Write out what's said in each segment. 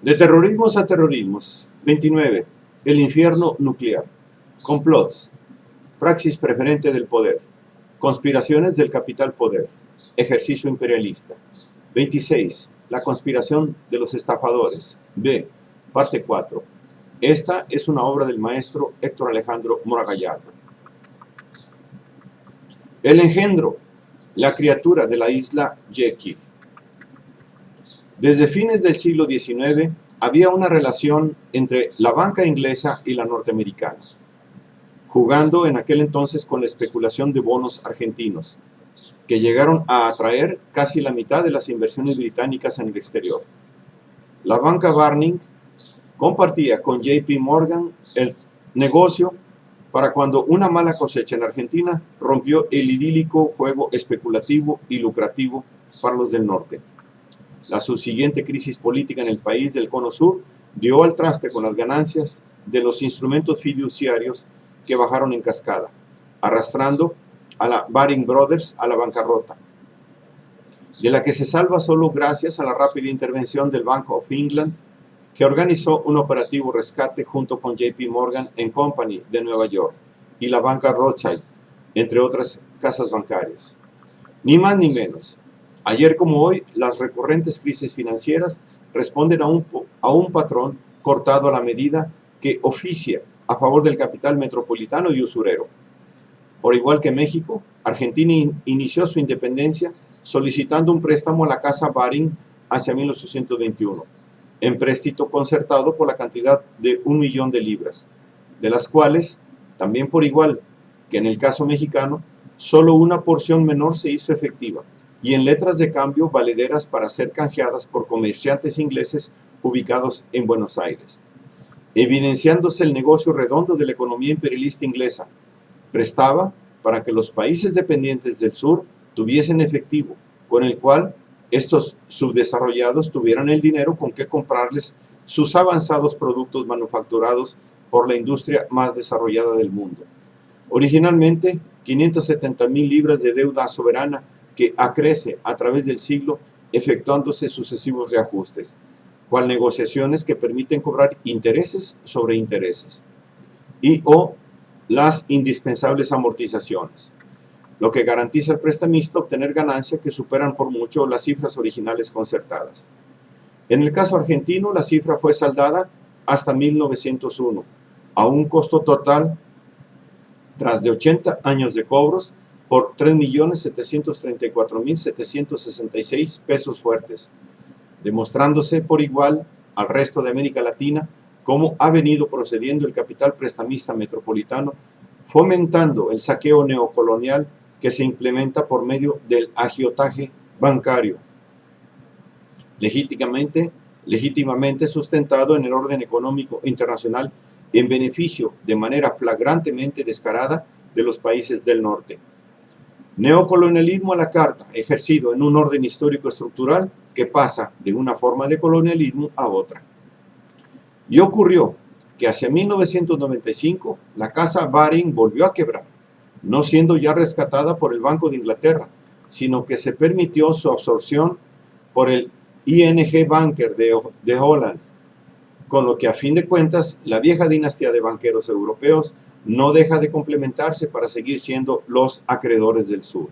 De terrorismos a terrorismos. 29. El infierno nuclear. Complots. Praxis preferente del poder. Conspiraciones del capital poder. Ejercicio imperialista. 26. La conspiración de los estafadores. B. Parte 4. Esta es una obra del maestro Héctor Alejandro Mora Gallardo. El engendro. La criatura de la isla Jekyll. Desde fines del siglo XIX había una relación entre la banca inglesa y la norteamericana, jugando en aquel entonces con la especulación de bonos argentinos, que llegaron a atraer casi la mitad de las inversiones británicas en el exterior. La banca Barning compartía con JP Morgan el negocio para cuando una mala cosecha en Argentina rompió el idílico juego especulativo y lucrativo para los del norte. La subsiguiente crisis política en el país del Cono Sur dio al traste con las ganancias de los instrumentos fiduciarios que bajaron en cascada, arrastrando a la Baring Brothers a la bancarrota, de la que se salva solo gracias a la rápida intervención del Bank of England, que organizó un operativo rescate junto con JP Morgan & Company de Nueva York y la banca Rothschild, entre otras casas bancarias. Ni más ni menos. Ayer como hoy, las recurrentes crisis financieras responden a un patrón cortado a la medida que oficia a favor del capital metropolitano y usurero. Por igual que México, Argentina inició su independencia solicitando un préstamo a la casa Baring hacia 1821, empréstito concertado por la cantidad de 1 millón de libras, de las cuales, también por igual que en el caso mexicano, solo una porción menor se hizo efectiva, y en letras de cambio valederas para ser canjeadas por comerciantes ingleses ubicados en Buenos Aires, evidenciándose el negocio redondo de la economía imperialista inglesa. Prestaba para que los países dependientes del sur tuviesen efectivo, con el cual estos subdesarrollados tuvieran el dinero con que comprarles sus avanzados productos manufacturados por la industria más desarrollada del mundo. Originalmente, 570,000 libras de deuda soberana que acrece a través del siglo efectuándose sucesivos reajustes, cual negociaciones que permiten cobrar intereses sobre intereses y o las indispensables amortizaciones, lo que garantiza al prestamista obtener ganancias que superan por mucho las cifras originales concertadas. En el caso argentino, la cifra fue saldada hasta 1901, a un costo total, tras de 80 años de cobros, por 3.734.766 pesos fuertes, demostrándose por igual al resto de América Latina cómo ha venido procediendo el capital prestamista metropolitano, fomentando el saqueo neocolonial que se implementa por medio del agiotaje bancario, legítimamente sustentado en el orden económico internacional en beneficio de manera flagrantemente descarada de los países del norte. Neocolonialismo a la carta, ejercido en un orden histórico estructural que pasa de una forma de colonialismo a otra. Y ocurrió que hacia 1995 la casa Baring volvió a quebrar, no siendo ya rescatada por el Banco de Inglaterra, sino que se permitió su absorción por el ING Banker de Holland, con lo que a fin de cuentas la vieja dinastía de banqueros europeos no deja de complementarse para seguir siendo los acreedores del sur.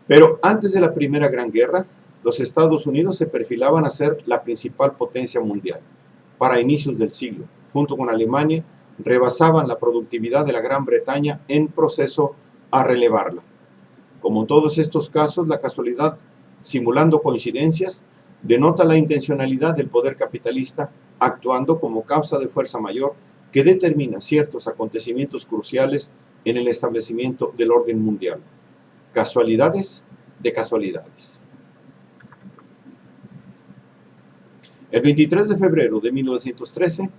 Pero antes de la Primera Gran Guerra, los Estados Unidos se perfilaban a ser la principal potencia mundial. Para inicios del siglo, junto con Alemania, rebasaban la productividad de la Gran Bretaña en proceso a relevarla. Como en todos estos casos, la casualidad, simulando coincidencias, denota la intencionalidad del poder capitalista actuando como causa de fuerza mayor que determina ciertos acontecimientos cruciales en el establecimiento del orden mundial. Casualidades de casualidades. El 23 de febrero de 1913,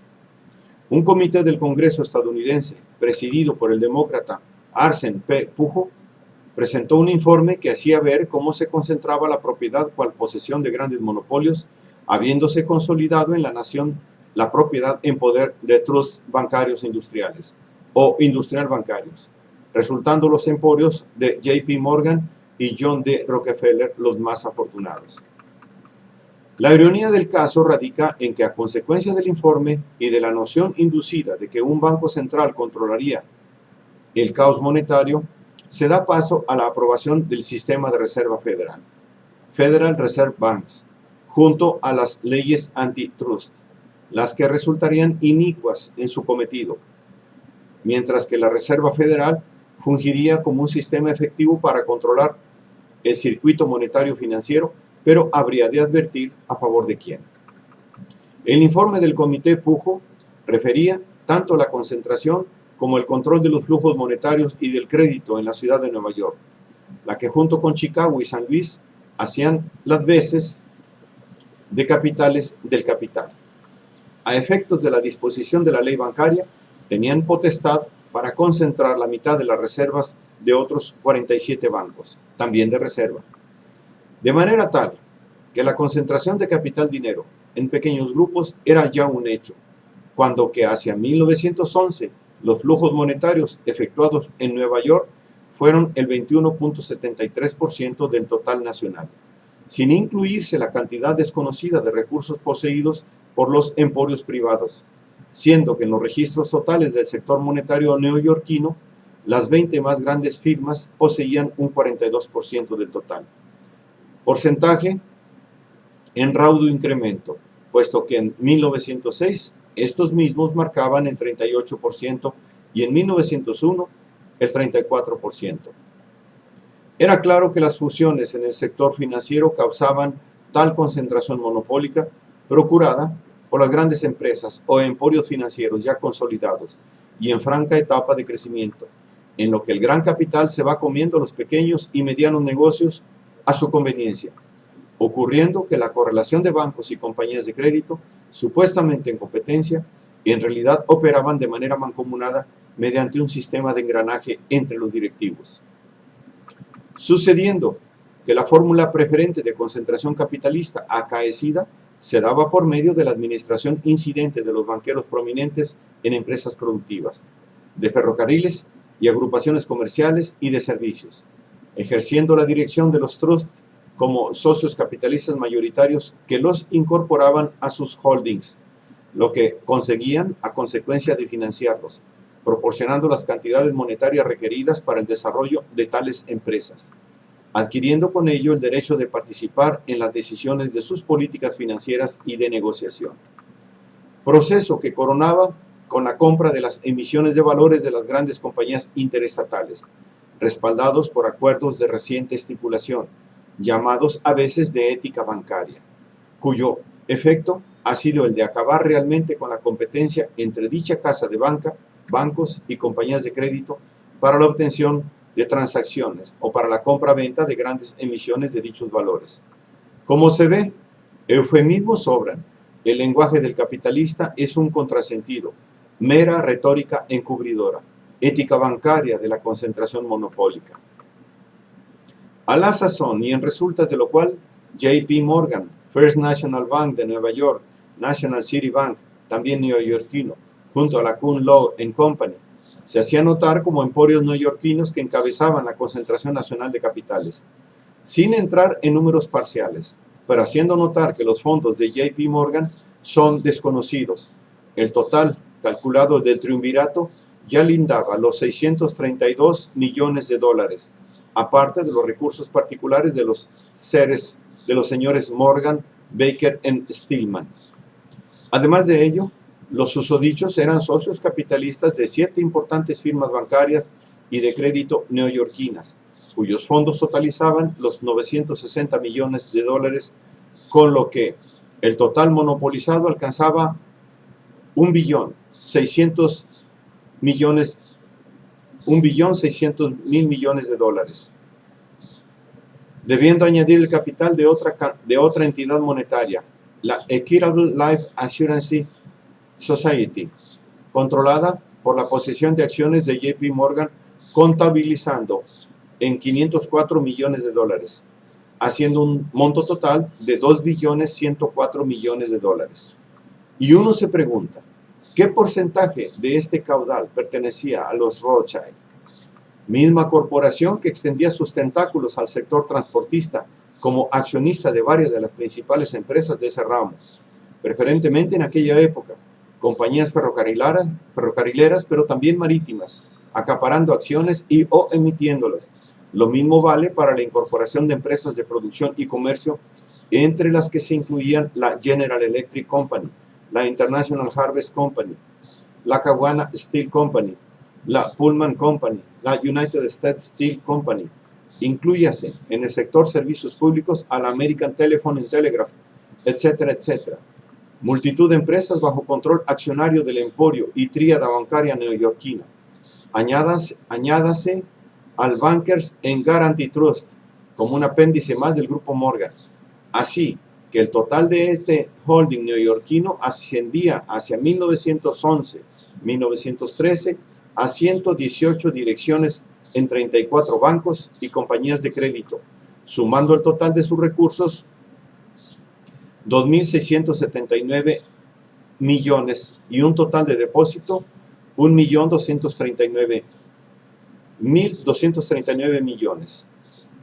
un comité del Congreso estadounidense, presidido por el demócrata Arsen P. Pujo, presentó un informe que hacía ver cómo se concentraba la propiedad cual posesión de grandes monopolios, habiéndose consolidado en la nación la propiedad en poder de trusts bancarios industriales o industrial bancarios, resultando los emporios de JP Morgan y John D. Rockefeller los más afortunados. La ironía del caso radica en que a consecuencia del informe y de la noción inducida de que un banco central controlaría el caos monetario, se da paso a la aprobación del sistema de reserva federal, Federal Reserve Banks, junto a las leyes antitrust, las que resultarían inicuas en su cometido, mientras que la Reserva Federal fungiría como un sistema efectivo para controlar el circuito monetario financiero, pero habría de advertir a favor de quién. El informe del Comité Pujo refería tanto la concentración como el control de los flujos monetarios y del crédito en la ciudad de Nueva York, la que junto con Chicago y San Luis hacían las veces de capitales del capital. A efectos de la disposición de la ley bancaria, tenían potestad para concentrar la mitad de las reservas de otros 47 bancos, también de reserva. De manera tal que la concentración de capital dinero en pequeños grupos era ya un hecho, cuando que hacia 1911 los flujos monetarios efectuados en Nueva York fueron el 21.73% del total nacional, sin incluirse la cantidad desconocida de recursos poseídos por los emporios privados, siendo que en los registros totales del sector monetario neoyorquino, las 20 más grandes firmas poseían un 42% del total. Porcentaje en raudo incremento, puesto que en 1906 estos mismos marcaban el 38% y en 1901 el 34%. Era claro que las fusiones en el sector financiero causaban tal concentración monopólica procurada por las grandes empresas o emporios financieros ya consolidados y en franca etapa de crecimiento, en lo que el gran capital se va comiendo los pequeños y medianos negocios a su conveniencia, ocurriendo que la correlación de bancos y compañías de crédito, supuestamente en competencia, en realidad operaban de manera mancomunada mediante un sistema de engranaje entre los directivos. Sucediendo que la fórmula preferente de concentración capitalista acaecida se daba por medio de la administración incidente de los banqueros prominentes en empresas productivas, de ferrocarriles y agrupaciones comerciales y de servicios, ejerciendo la dirección de los trusts como socios capitalistas mayoritarios que los incorporaban a sus holdings, lo que conseguían a consecuencia de financiarlos, proporcionando las cantidades monetarias requeridas para el desarrollo de tales empresas, adquiriendo con ello el derecho de participar en las decisiones de sus políticas financieras y de negociación. Proceso que coronaba con la compra de las emisiones de valores de las grandes compañías interestatales, respaldados por acuerdos de reciente estipulación, llamados a veces de ética bancaria, cuyo efecto ha sido el de acabar realmente con la competencia entre dicha casa de banca, bancos y compañías de crédito para la obtención de transacciones o para la compra-venta de grandes emisiones de dichos valores. Como se ve, eufemismos sobran. El lenguaje del capitalista es un contrasentido, mera retórica encubridora, ética bancaria de la concentración monopólica. A la sazón y en resultas de lo cual, J.P. Morgan, First National Bank de Nueva York, National City Bank, también neoyorquino, junto a la Kuhn Lowe Company, se hacía notar como emporios neoyorquinos que encabezaban la concentración nacional de capitales, sin entrar en números parciales, pero haciendo notar que los fondos de J.P. Morgan son desconocidos. El total calculado del triunvirato ya lindaba los 632 millones de dólares, aparte de los recursos particulares de los señores Morgan, Baker y Stillman. Además de ello, los susodichos eran socios capitalistas de 7 importantes firmas bancarias y de crédito neoyorquinas, cuyos fondos totalizaban los 960 millones de dólares, con lo que el total monopolizado alcanzaba 1.600.000 millones de dólares, debiendo añadir el capital de otra entidad monetaria, la Equitable Life Assurance Society, controlada por la posesión de acciones de J.P. Morgan, contabilizando en 504 millones de dólares, haciendo un monto total de 2.104 millones de dólares. Y uno se pregunta, ¿qué porcentaje de este caudal pertenecía a los Rothschild? Misma corporación que extendía sus tentáculos al sector transportista como accionista de varias de las principales empresas de ese ramo, preferentemente en aquella época, compañías ferrocarrileras, pero también marítimas, acaparando acciones y o emitiéndolas. Lo mismo vale para la incorporación de empresas de producción y comercio, entre las que se incluían la General Electric Company, la International Harvest Company, la Caguana Steel Company, la Pullman Company, la United States Steel Company. Inclúyase en el sector servicios públicos a la American Telephone and Telegraph, etcétera, etcétera. Multitud de empresas bajo control accionario del emporio y tríada bancaria neoyorquina. Añádase al Bankers and Guaranty Trust como un apéndice más del grupo Morgan. Así que el total de este holding neoyorquino ascendía hacia 1911-1913 a 118 direcciones en 34 bancos y compañías de crédito, sumando el total de sus recursos 2.679 millones y un total de depósito 1.239 millones.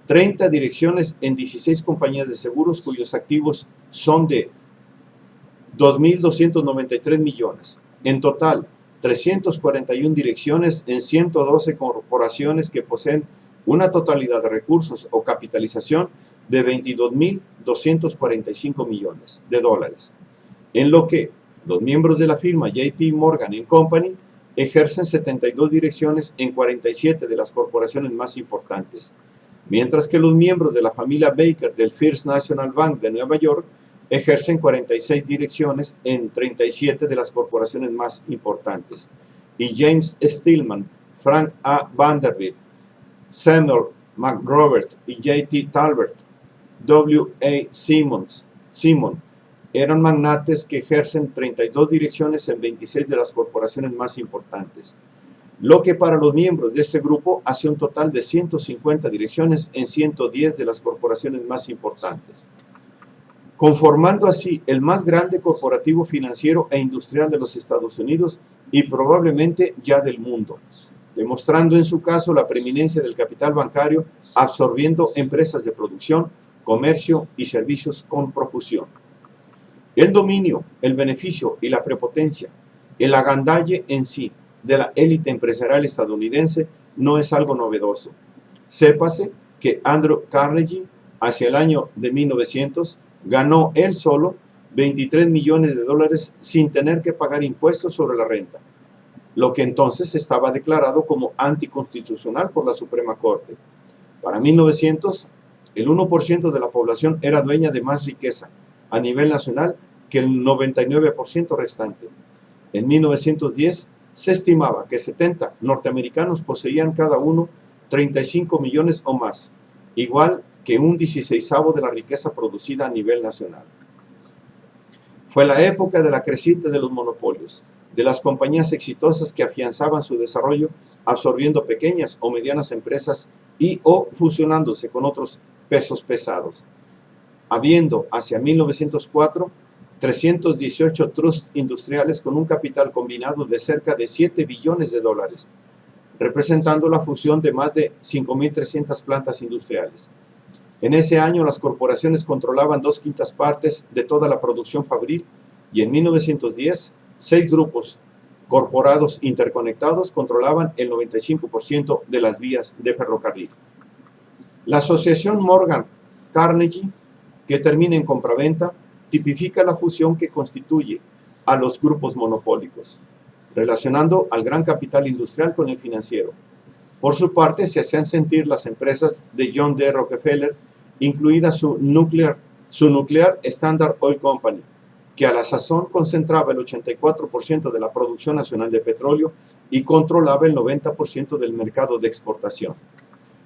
30 direcciones en 16 compañías de seguros cuyos activos son de 2.293 millones. En total, 341 direcciones en 112 corporaciones que poseen una totalidad de recursos o capitalización de 22.245 millones de dólares, en lo que los miembros de la firma JP Morgan Company ejercen 72 direcciones en 47 de las corporaciones más importantes, mientras que los miembros de la familia Baker del First National Bank de Nueva York ejercen 46 direcciones en 37 de las corporaciones más importantes, y James Stillman, Frank A. Vanderbilt, Samuel McRoberts y J.T. Talbert, W.A. Simon eran magnates que ejercen 32 direcciones en 26 de las corporaciones más importantes, lo que para los miembros de este grupo hace un total de 150 direcciones en 110 de las corporaciones más importantes, conformando así el más grande corporativo financiero e industrial de los Estados Unidos y probablemente ya del mundo, demostrando en su caso la preeminencia del capital bancario absorbiendo empresas de producción, comercio y servicios con profusión. El dominio, el beneficio y la prepotencia, el agandalle en sí de la élite empresarial estadounidense no es algo novedoso. Sépase que Andrew Carnegie, hacia el año de 1900, ganó él solo 23 millones de dólares sin tener que pagar impuestos sobre la renta, lo que entonces estaba declarado como anticonstitucional por la Suprema Corte. Para 1900, el 1% de la población era dueña de más riqueza a nivel nacional que el 99% restante. En 1910 se estimaba que 70 norteamericanos poseían cada uno 35 millones o más, igual que un 16avo de la riqueza producida a nivel nacional. Fue la época de la creciente de los monopolios, de las compañías exitosas que afianzaban su desarrollo absorbiendo pequeñas o medianas empresas y o fusionándose con otros pesos pesados, habiendo hacia 1904 318 trusts industriales con un capital combinado de cerca de 7 billones de dólares, representando la fusión de más de 5.300 plantas industriales. En ese año las corporaciones controlaban 2/5 partes de toda la producción fabril y en 1910 6 grupos corporados interconectados controlaban el 95% de las vías de ferrocarril. La asociación Morgan-Carnegie, que termina en compraventa, tipifica la fusión que constituye a los grupos monopólicos, relacionando al gran capital industrial con el financiero. Por su parte, se hacían sentir las empresas de John D. Rockefeller, incluida su Nuclear Standard Oil Company, que a la sazón concentraba el 84% de la producción nacional de petróleo y controlaba el 90% del mercado de exportación.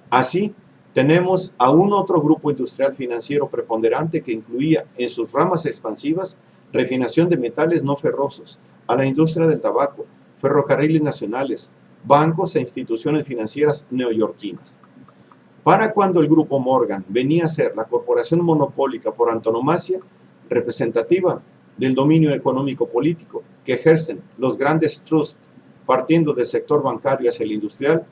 Así, tenemos a un otro grupo industrial financiero preponderante que incluía en sus ramas expansivas refinación de metales no ferrosos, a la industria del tabaco, ferrocarriles nacionales, bancos e instituciones financieras neoyorquinas. Para cuando el grupo Morgan venía a ser la corporación monopólica por antonomasia, representativa del dominio económico-político que ejercen los grandes trusts partiendo del sector bancario hacia el industrial,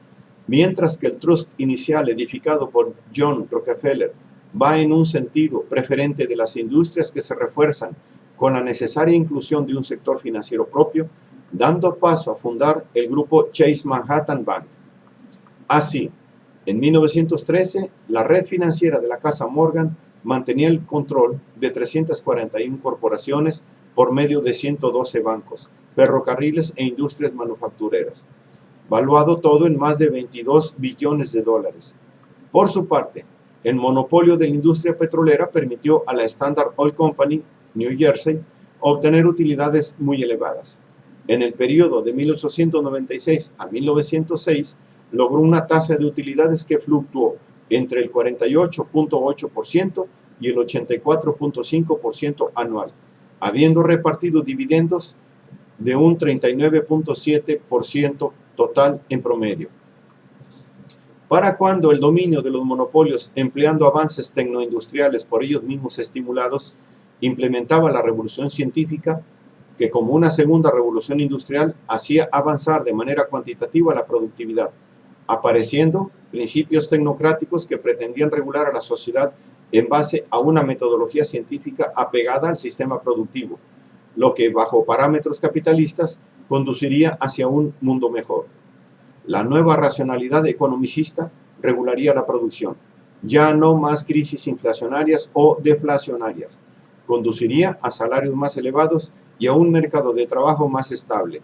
mientras que el trust inicial edificado por John Rockefeller, va en un sentido preferente de las industrias que se refuerzan con la necesaria inclusión de un sector financiero propio, dando paso a fundar el grupo Chase Manhattan Bank. Así, en 1913, la red financiera de la Casa Morgan mantenía el control de 341 corporaciones por medio de 112 bancos, ferrocarriles e industrias manufactureras, valuado todo en más de 22 billones de dólares. Por su parte, el monopolio de la industria petrolera permitió a la Standard Oil Company, New Jersey, obtener utilidades muy elevadas. En el periodo de 1896 a 1906, logró una tasa de utilidades que fluctuó entre el 48.8% y el 84.5% anual, habiendo repartido dividendos de un 39.7% total en promedio. Para cuando el dominio de los monopolios, empleando avances tecnoindustriales por ellos mismos estimulados, implementaba la revolución científica, que como una segunda revolución industrial hacía avanzar de manera cuantitativa la productividad, apareciendo principios tecnocráticos que pretendían regular a la sociedad en base a una metodología científica apegada al sistema productivo, lo que bajo parámetros capitalistas conduciría hacia un mundo mejor. La nueva racionalidad economicista regularía la producción, ya no más crisis inflacionarias o deflacionarias, conduciría a salarios más elevados y a un mercado de trabajo más estable.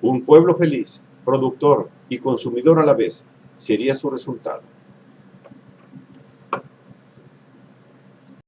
Un pueblo feliz, productor y consumidor a la vez, sería su resultado.